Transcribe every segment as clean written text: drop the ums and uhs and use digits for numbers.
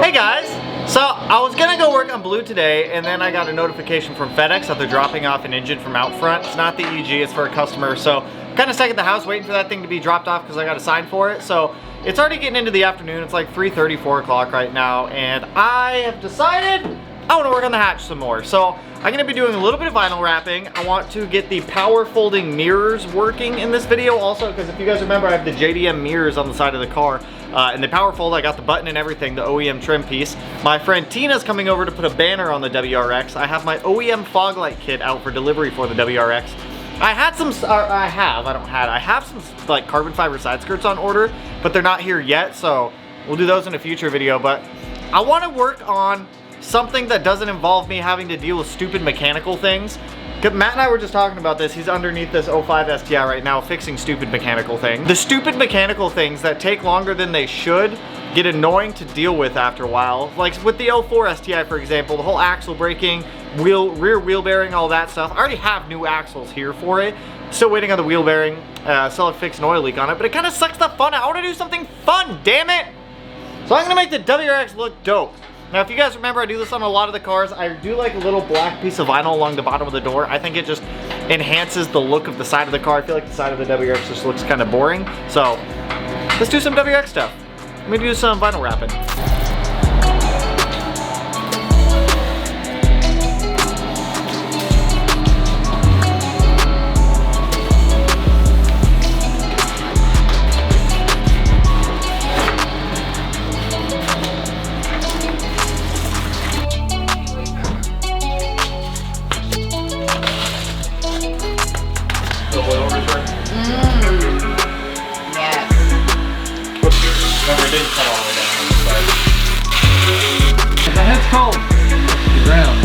Hey guys! So I was gonna go work on blue today, and then I got a notification from FedEx that they're dropping off an engine from out front. It's not the EG, it's for a customer. So I'm kind of stuck at the house waiting for that thing to be dropped off because I got a sign for it. So it's already getting into the afternoon. It's like 3:30, 4 o'clock right now, and I have decided I want to work on the hatch some more. So I'm going to be doing a little bit of vinyl wrapping. I want to get the power folding mirrors working in this video also, because if you guys remember, I have the JDM mirrors on the side of the car. And the power fold, I got the button and everything, the OEM trim piece. My friend Tina's coming over to put a banner on the WRX. I have my OEM Fog Light kit out for delivery for the WRX. I have some like carbon fiber side skirts on order, but they're not here yet, so we'll do those in a future video. But I want to work on something that doesn't involve me having to deal with stupid mechanical things. Matt and I were just talking about this. He's underneath this 05 STI right now fixing stupid mechanical things. The stupid mechanical things that take longer than they should get annoying to deal with after a while. Like with the 04 STI, for example, the whole axle braking, rear wheel bearing, all that stuff. I already have new axles here for it. Still waiting on the wheel bearing. Still have fixed an oil leak on it, but it kind of sucks the fun out. I want to do something fun, damn it! So I'm gonna make the WRX look dope. Now, if you guys remember, I do this on a lot of the cars. I do like a little black piece of vinyl along the bottom of the door. I think it just enhances the look of the side of the car. I feel like the side of the WRX just looks kind of boring. So let's do some WRX stuff. Let me do some vinyl wrapping. Remember, it didn't cut all the way down on the side. My head's cold. The ground.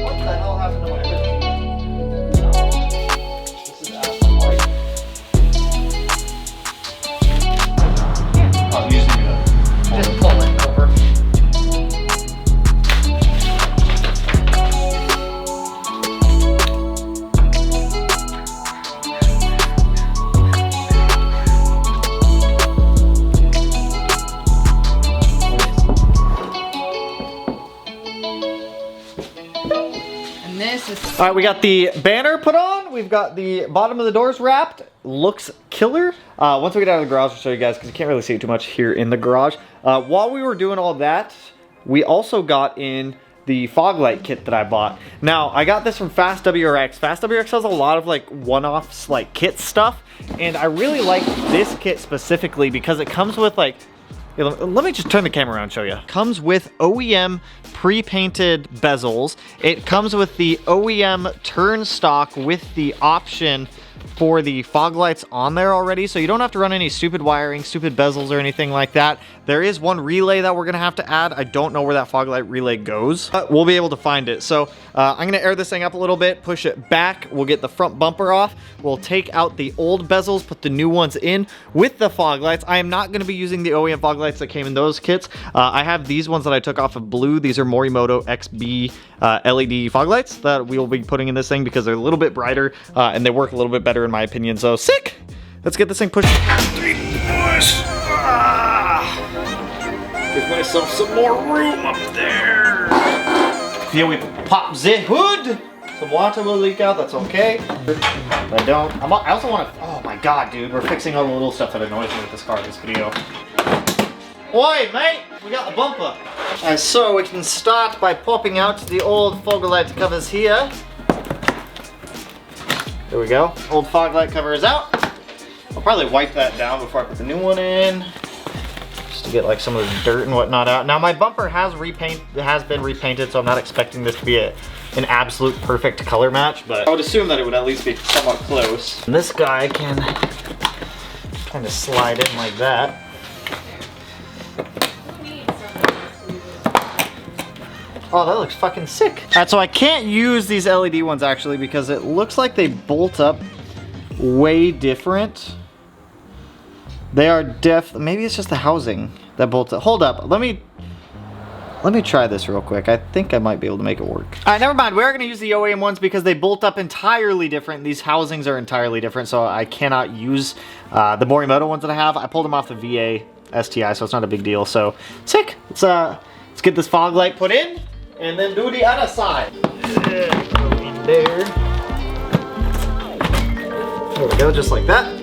What the hell happened to my wrist? This is Aspen White. Oh, you just need to just pull it over. All right, we got the banner put on. We've got the bottom of the doors wrapped. Looks killer. Once we get out of the garage, I'll show you guys because you can't really see it too much here in the garage. While we were doing all that, we also got in the fog light kit that I bought. Now, I got this from Fast WRX. Fast WRX has a lot of like one-offs, like kit stuff, and I really like this kit specifically because it comes with like, let me just turn the camera around and show you. Comes with OEM pre-painted bezels. It comes with the OEM turn stock with the option for the fog lights on there already, so you don't have to run any stupid wiring, stupid bezels or anything like that. There is one relay that we're gonna have to add. I don't know where that fog light relay goes, but we'll be able to find it. So I'm gonna air this thing up a little bit, push it back. We'll get the front bumper off. We'll take out the old bezels, put the new ones in with the fog lights. I am not gonna be using the OEM fog lights that came in those kits. I have these ones that I took off of Blue. These are Morimoto XB LED fog lights that we will be putting in this thing because they're a little bit brighter and they work a little bit better in my opinion. So sick! Let's get this thing pushed. Give myself some more room up there. Here we pop the hood. Some water will leak out, that's okay. If I don't, I also want to, oh my god, dude, we're fixing all the little stuff that annoys me with this car in this video. Oi, mate, we got the bumper. And so we can start by popping out the old fog light covers here. There we go, old fog light cover is out. I'll probably wipe that down before I put the new one in, just to get like some of the dirt and whatnot out. Now my bumper has been repainted, so I'm not expecting this to be an absolute perfect color match, but I would assume that it would at least be somewhat close. And this guy can kind of slide in like that. Oh, that looks fucking sick. All right, so I can't use these LED ones actually because it looks like they bolt up way different. They are maybe it's just the housing that bolts up. Hold up, let me Let me try this real quick. I think I might be able to make it work. All right, never mind. We are gonna use the OEM ones because they bolt up entirely different. These housings are entirely different, so I cannot use the Morimoto ones that I have. I pulled them off the VA STI, so it's not a big deal. So sick. Let's get this fog light put in and then do the other side. Go in there. There we go, just like that.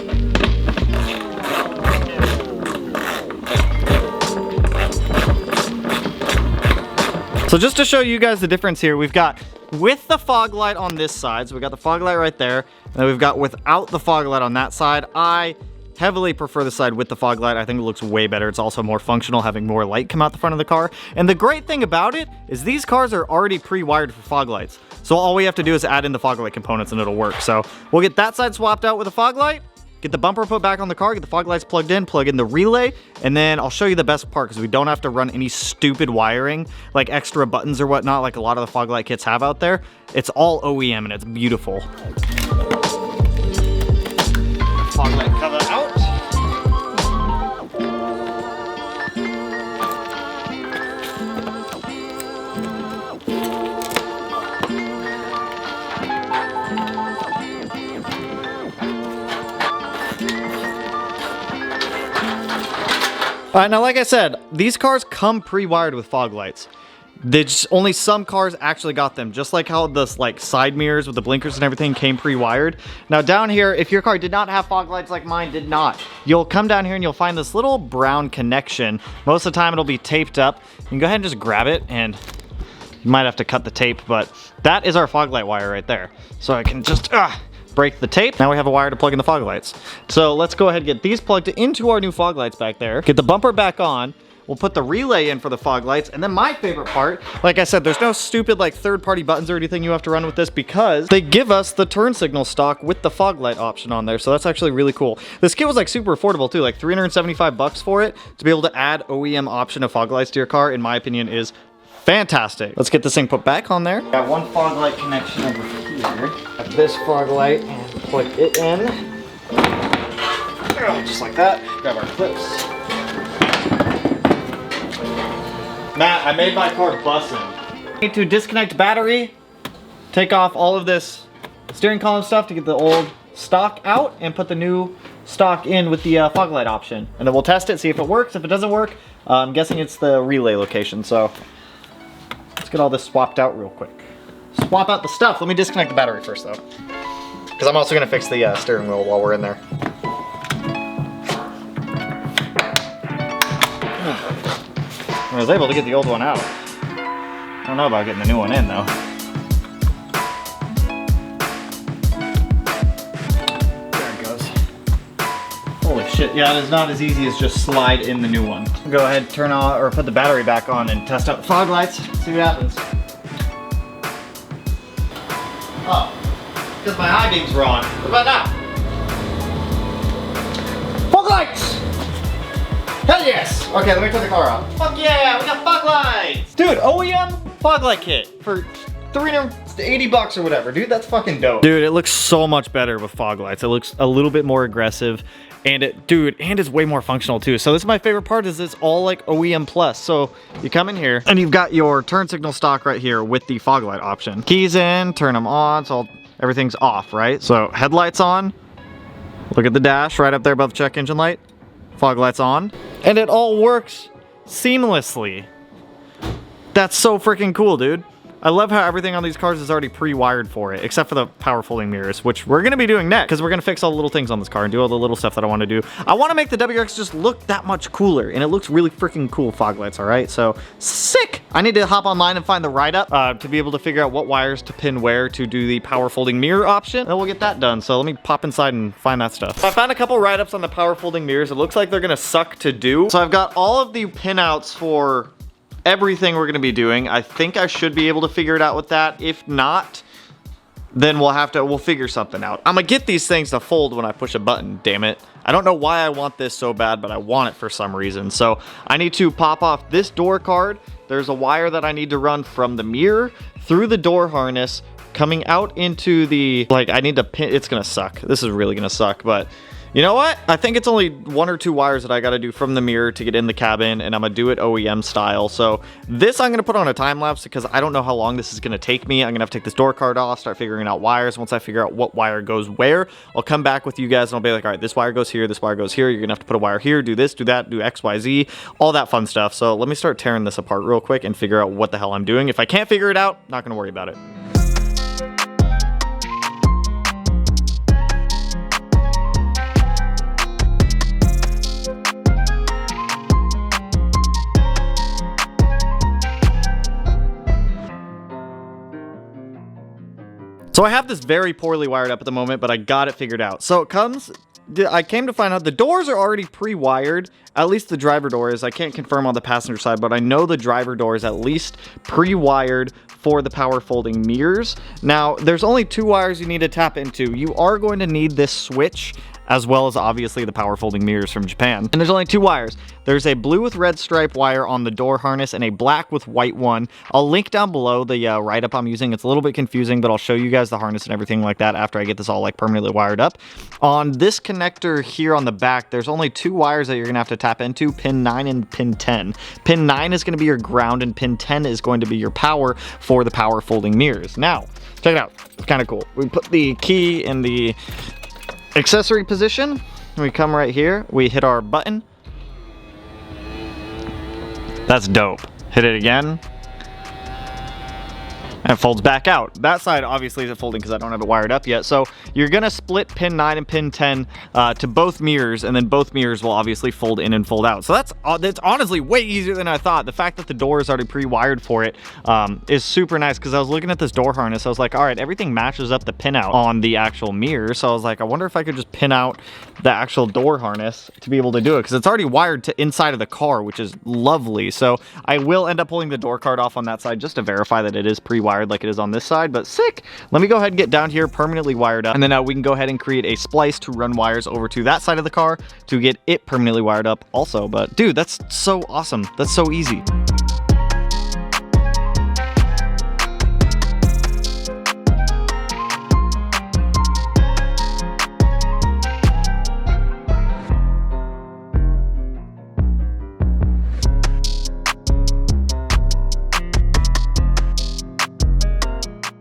So just to show you guys the difference here, we've got with the fog light on this side, so we got the fog light right there, and then we've got without the fog light on that side. I heavily prefer the side with the fog light. I think it looks way better. It's also more functional, having more light come out the front of the car. And the great thing about it is these cars are already pre-wired for fog lights. So all we have to do is add in the fog light components and it'll work. So we'll get that side swapped out with a fog light, get the bumper put back on the car, get the fog lights plugged in, plug in the relay, and then I'll show you the best part because we don't have to run any stupid wiring, like extra buttons or whatnot, like a lot of the fog light kits have out there. It's all OEM and it's beautiful. Fog light cover out. All right, now like I said, these cars come pre-wired with fog lights. Only some cars actually got them, just like how the side mirrors with the blinkers and everything came pre-wired. Now down here, if your car did not have fog lights like mine did not, you'll come down here and you'll find this little brown connection. Most of the time it'll be taped up. You can go ahead and just grab it, and you might have to cut the tape, but that is our fog light wire right there. So I can just break the tape. Now we have a wire to plug in the fog lights. So let's go ahead and get these plugged into our new fog lights back there. Get the bumper back on. We'll put the relay in for the fog lights. And then my favorite part, like I said, there's no stupid third-party buttons or anything you have to run with this because they give us the turn signal stock with the fog light option on there. So that's actually really cool. This kit was super affordable too, like 375 bucks for it. To be able to add OEM option of fog lights to your car, in my opinion, is fantastic. Let's get this thing put back on there. Got one fog light connection over here. Got this fog light and plug it in. Just like that. Grab our clips. Matt, I made my car bussin'. Need to disconnect battery, take off all of this steering column stuff to get the old stock out, and put the new stock in with the fog light option. And then we'll test it, see if it works. If it doesn't work, I'm guessing it's the relay location. So let's get all this swapped out real quick. Swap out the stuff. Let me disconnect the battery first though, because I'm also gonna fix the steering wheel while we're in there. I was able to get the old one out. I don't know about getting the new one in though. There it goes. Holy shit, yeah, it is not as easy as just slide in the new one. Go ahead, turn on, or put the battery back on and test out the fog lights, see what happens. Oh, because my high beams were on. What about now? Fog lights! Hell yes! Okay, let me turn the car off. Fuck yeah, we got fog lights! Dude, OEM fog light kit for 380 bucks or whatever. Dude, that's fucking dope. Dude, it looks so much better with fog lights. It looks a little bit more aggressive. And it's way more functional too. So this is my favorite part, is it's all OEM Plus. So you come in here and you've got your turn signal stock right here with the fog light option. Keys in, turn them on, so everything's off, right? So headlights on, look at the dash right up there above the check engine light. Fog lights on, and it all works seamlessly. That's so freaking cool, dude. I love how everything on these cars is already pre-wired for it, except for the power folding mirrors, which we're gonna be doing next, because we're gonna fix all the little things on this car and do all the little stuff that I wanna do. I wanna make the WRX just look that much cooler, and it looks really freaking cool, fog lights, all right? So, sick! I need to hop online and find the write-up to be able to figure out what wires to pin where to do the power folding mirror option, and then we'll get that done. So let me pop inside and find that stuff. I found a couple write-ups on the power folding mirrors. It looks like they're gonna suck to do. So I've got all of the pinouts for everything we're gonna be doing. I think I should be able to figure it out with that. If not, then we'll figure something out. I'm gonna get these things to fold when I push a button, damn it. I don't know why I want this so bad, but I want it for some reason. So I need to pop off this door card. There's a wire that I need to run from the mirror through the door harness, coming out into the, I need to pin, it's gonna suck. This is really gonna suck, but You know what? I think it's only 1 or 2 wires that I got to do from the mirror to get in the cabin, and I'm going to do it OEM style. So this I'm going to put on a time lapse because I don't know how long this is going to take me. I'm going to have to take this door card off, start figuring out wires. Once I figure out what wire goes where, I'll come back with you guys and I'll be like, all right, this wire goes here, this wire goes here. You're going to have to put a wire here, do this, do that, do X, Y, Z, all that fun stuff. So let me start tearing this apart real quick and figure out what the hell I'm doing. If I can't figure it out, not going to worry about it. So I have this very poorly wired up at the moment, but I got it figured out. So I came to find out the doors are already pre-wired, at least the driver door is. I can't confirm on the passenger side, but I know the driver door is at least pre-wired for the power folding mirrors. Now, there's only 2 wires you need to tap into. You are going to need this switch, as well as obviously the power folding mirrors from Japan. And there's only 2 wires. There's a blue with red stripe wire on the door harness and a black with white one. I'll link down below the write-up I'm using. It's a little bit confusing, but I'll show you guys the harness and everything like that after I get this all like permanently wired up. On this connector here on the back, there's only 2 wires that you're gonna have to tap into, pin 9 and pin 10. Pin 9 is gonna be your ground and pin 10 is going to be your power for the power folding mirrors. Now, check it out, it's kind of cool. We put the key in the accessory position, we come right here, we hit our button. That's dope. Hit it again. And it folds back out. That side obviously isn't folding because I don't have it wired up yet. So you're gonna split pin 9 and pin 10 to both mirrors, and then both mirrors will obviously fold in and fold out. So that's honestly way easier than I thought. The fact that the door is already pre-wired for it is super nice, because I was looking at this door harness. I was like, all right, everything matches up the pin out on the actual mirror. So I was like, I wonder if I could just pin out the actual door harness to be able to do it, because it's already wired to inside of the car, which is lovely. So I will end up pulling the door card off on that side just to verify that it is pre-wired like it is on this side, but sick. Let me go ahead and get down here permanently wired up, and then we can go ahead and create a splice to run wires over to that side of the car to get it permanently wired up also. But dude, that's so awesome. That's so easy.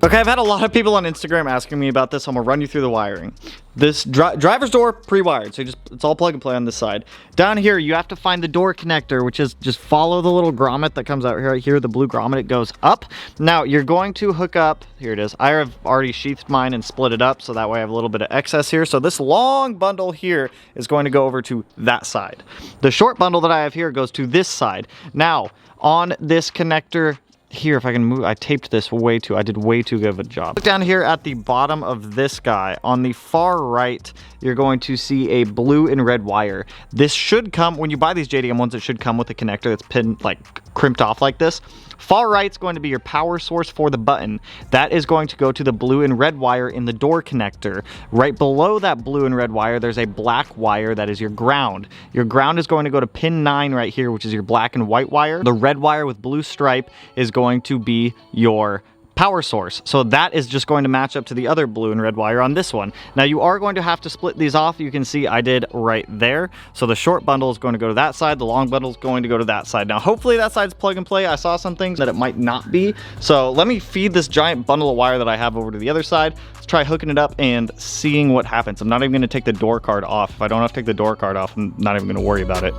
Okay, I've had a lot of people on Instagram asking me about this. So I'm gonna run you through the wiring. This driver's door pre-wired, so it's all plug and play on this side. Down here, you have to find the door connector, which is just follow the little grommet that comes out here, right here, the blue grommet. It goes up. Now you're going to hook up. Here it is. I have already sheathed mine and split it up, so that way I have a little bit of excess here. So this long bundle here is going to go over to that side. The short bundle that I have here goes to this side. Now on this connector here, if I can move, I taped this I did way too good of a job. Look down here at the bottom of this guy. On the far right, you're going to see a blue and red wire. This should come, when you buy these JDM ones, it should come with a connector that's pinned, like crimped off like this. Far right's going to be your power source for the button. That is going to go to the blue and red wire in the door connector. Right below that blue and red wire, there's a black wire that is your ground. Your ground is going to go to pin 9 right here, which is your black and white wire. The red wire with blue stripe is going to be your power source. So that is just going to match up to the other blue and red wire on this one. Now you are going to have to split these off. You can see I did right there. So the short bundle is going to go to that side. The long bundle is going to go to that side. Now hopefully that side's plug and play. I saw some things that it might not be. So let me feed this giant bundle of wire that I have over to the other side. Let's try hooking it up and seeing what happens. I'm not even going to take the door card off. If I don't have to take the door card off, I'm not even going to worry about it.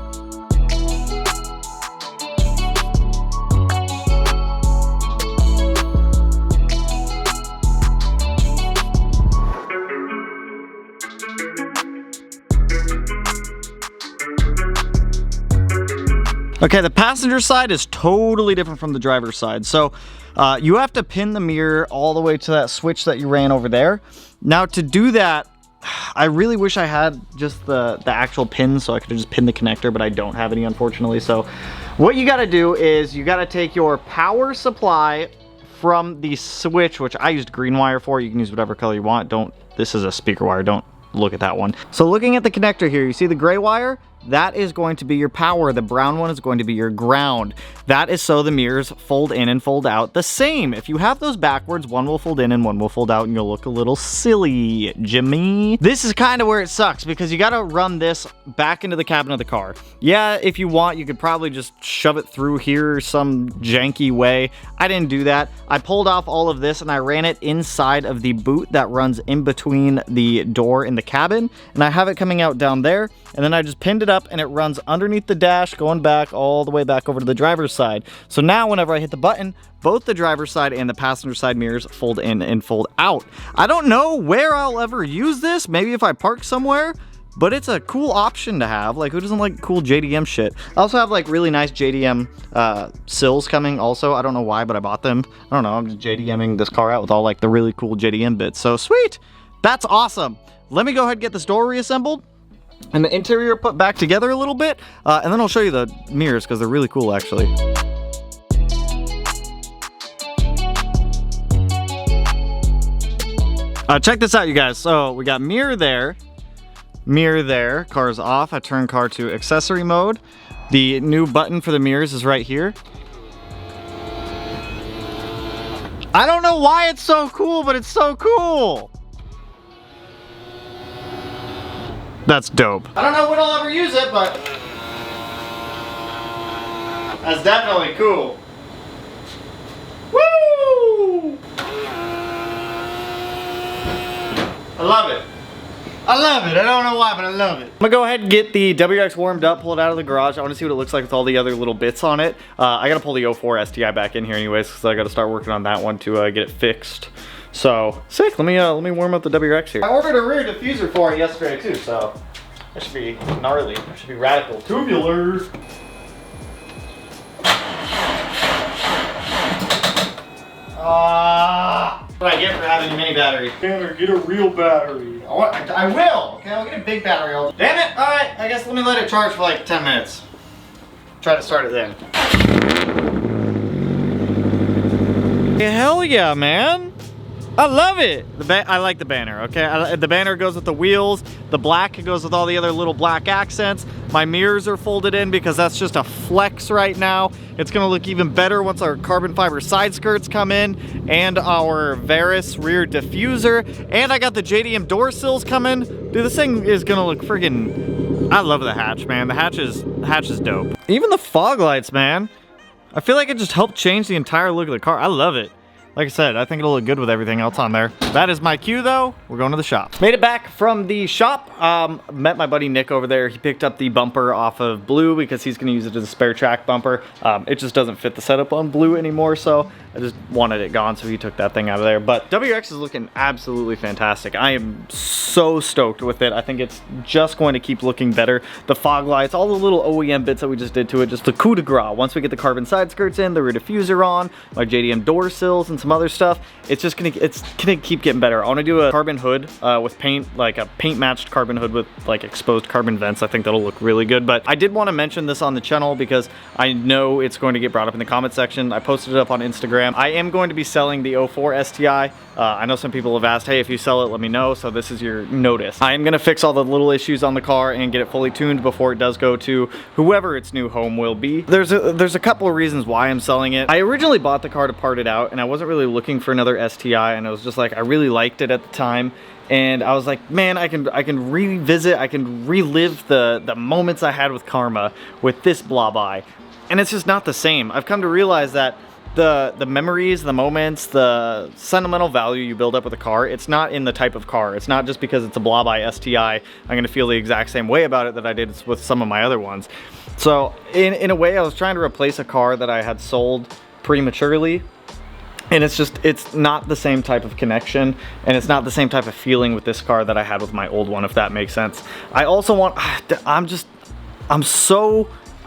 Okay, the passenger side is totally different from the driver's side. So you have to pin the mirror all the way to that switch that you ran over there. Now to do that, I really wish I had just the actual pin so I could just pin the connector, but I don't have any, unfortunately. So what you gotta do is you gotta take your power supply from the switch, which I used green wire for. You can use whatever color you want. This is a speaker wire, don't look at that one. So looking at the connector here, you see the gray wire? that is going to be your power. The brown one is going to be your ground. That is so the mirrors fold in and fold out the same. If you have those backwards, one will fold in and one will fold out and you'll look a little silly, Jimmy. This is kind of where it sucks because you got to run this back into the cabin of the car. Yeah, if you want, you could probably just shove it through here some janky way. I didn't do that. I pulled off all of this and I ran it inside of the boot that runs in between the door in the cabin, and I have it coming out down there, and then I just pinned it up and it runs underneath the dash going back all the way back over to the driver's side. So now whenever I hit the button, both the driver's side and the passenger side mirrors fold in and fold out. I don't know where I'll ever use this, maybe if I park somewhere, but it's a cool option to have. Like, who doesn't like cool JDM shit? I also have like really nice JDM sills coming also. I don't know why, but I bought them. I don't know, I'm just JDMing this car out with all like the really cool JDM bits. So sweet, that's awesome. Let me go ahead and get this door reassembled and the interior put back together a little bit, and then I'll show you the mirrors because they're really cool actually. Check this out, you guys. So we got mirror there, car's off. I turn car to accessory mode. The new button for the mirrors is right here. I don't know why it's so cool, but it's so cool. That's dope. I don't know when I'll ever use it, but that's definitely cool. Woo! I love it. I love it. I don't know why, but I love it. I'm gonna go ahead and get the WRX warmed up, pull it out of the garage. I wanna see what it looks like with all the other little bits on it. I gotta pull the 04 STI back in here anyways, because I gotta start working on that one to get it fixed. So, sick, let me warm up the WRX here. I ordered a rear diffuser for it yesterday too, so that should be gnarly. That should be radical. Tubular. What I get for having a mini battery. Tanner, get a real battery. I will, okay? I'll get a big battery. Damn it! Alright, I guess let me let it charge for like 10 minutes. Try to start it then. Hell yeah, man! I love it! I like the banner, okay? The banner goes with the wheels. The black goes with all the other little black accents. My mirrors are folded in because that's just a flex right now. It's gonna look even better once our carbon fiber side skirts come in and our Varus rear diffuser. And I got the JDM door sills coming. Dude, this thing is gonna look friggin'... I love the hatch, man. The hatch is dope. Even the fog lights, man. I feel like it just helped change the entire look of the car. I love it. Like I said, I think it'll look good with everything else on there. That is my cue though. We're going to the shop. Made it back from the shop. Met my buddy Nick over there. He picked up the bumper off of Blue because he's gonna use it as a spare track bumper. It just doesn't fit the setup on Blue anymore, so I just wanted it gone, so he took that thing out of there. But WRX is looking absolutely fantastic. I am so stoked with it. I think it's just going to keep looking better. The fog lights, all the little OEM bits that we just did to it, just the coup de grace. Once we get the carbon side skirts in, the rear diffuser on, my JDM door sills and some other stuff, it's gonna keep getting better. I want to do a carbon hood with paint, like a paint matched carbon hood with like exposed carbon vents. I think that'll look really good. But I did want to mention this on the channel because I know it's going to get brought up in the comment section. I posted it up on Instagram. I am going to be selling the 04 STI. I know some people have asked, hey, if you sell it, let me know. So this is your notice. I am going to fix all the little issues on the car and get it fully tuned before it does go to whoever its new home will be. There's a couple of reasons why I'm selling it. I originally bought the car to part it out, and I wasn't really looking for another STI, and I was just like, I really liked it at the time. And I was like, man, I can revisit, I can relive the moments I had with Karma with this blob eye. And it's just not the same. I've come to realize that the memories, the moments, the sentimental value you build up with a car, it's not in the type of car. It's not just because it's a blob eye STI, I'm gonna feel the exact same way about it that I did with some of my other ones. So in a way, I was trying to replace a car that I had sold prematurely. And it's not the same type of connection, and it's not the same type of feeling with this car that I had with my old one, if that makes sense. I also want, I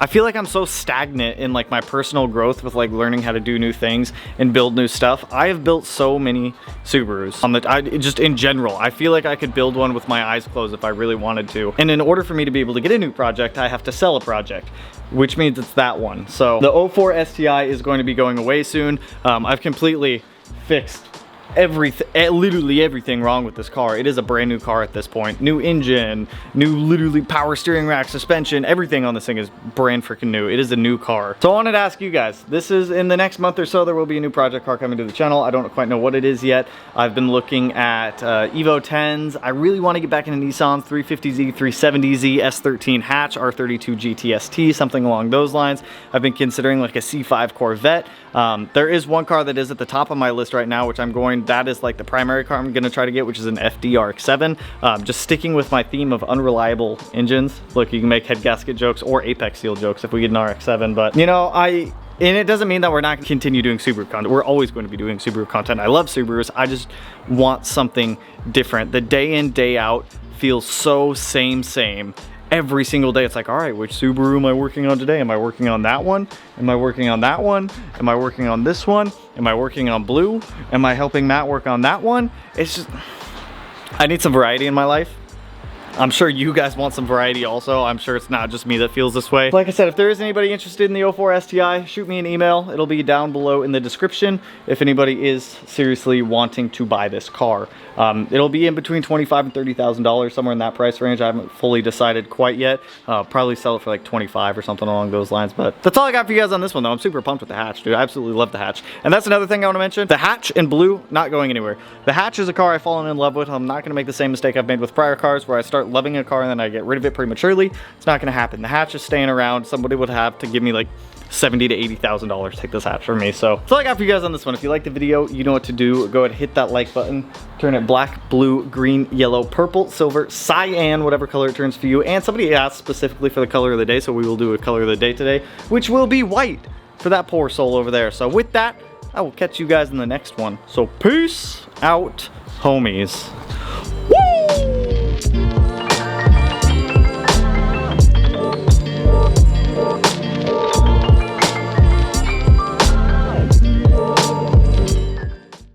feel like I'm so stagnant in like my personal growth with like learning how to do new things and build new stuff. I have built so many Subarus just in general. I feel like I could build one with my eyes closed if I really wanted to. And in order for me to be able to get a new project, I have to sell a project, which means it's that one. So the 04 STI is going to be going away soon. I've completely fixed literally everything wrong with this car. It is a brand new car at this point. New engine, new literally power steering rack, suspension, everything on this thing is brand freaking new. It is a new car. So I wanted to ask you guys, this is in the next month or so, there will be a new project car coming to the channel. I don't quite know what it is yet. I've been looking at Evo 10s. I really want to get back into Nissan's 350Z, 370Z, S13 hatch, R32 GTST, something along those lines. I've been considering like a C5 Corvette. There is one car that is at the top of my list right now, which that is like the primary car I'm gonna try to get, which is an FD-RX-7. Just sticking with my theme of unreliable engines. Look, you can make head gasket jokes or apex seal jokes if we get an RX-7, but you know, and it doesn't mean that we're not gonna continue doing Subaru content. We're always going to be doing Subaru content. I love Subarus. I just want something different. The day in, day out feels so same. Every single day it's like, all right, which Subaru am I working on today? Am I working on that one? Am I working on that one? Am I working on this one? Am I working on blue? Am I helping Matt work on that one? It's just, I need some variety in my life. I'm sure you guys want some variety also. I'm sure it's not just me that feels this way. Like I said, if there is anybody interested in the 04 STI, shoot me an email. It'll be down below in the description if anybody is seriously wanting to buy this car. It'll be in between $25,000 and $30,000, somewhere in that price range. I haven't fully decided quite yet. Probably sell it for like 25 or something along those lines. But that's all I got for you guys on this one though. I'm super pumped with the hatch, dude. I absolutely love the hatch. And that's another thing I want to mention. The hatch in blue, not going anywhere. The hatch is a car I've fallen in love with. I'm not going to make the same mistake I've made with prior cars where I start loving a car and then I get rid of it prematurely. It's not going to happen. The hatch is staying around. Somebody would have to give me like $70,000 to $80,000 to take this hatch from me. So that's all I got for you guys on this one. If you like the video, you know what to do. Go ahead and hit that like button. Turn it black, blue, green, yellow, purple, silver, cyan, whatever color it turns for you. And somebody asked specifically for the color of the day, so we will do a color of the day today, which will be white for that poor soul over there. So with that, I will catch you guys in the next one. So peace out, homies.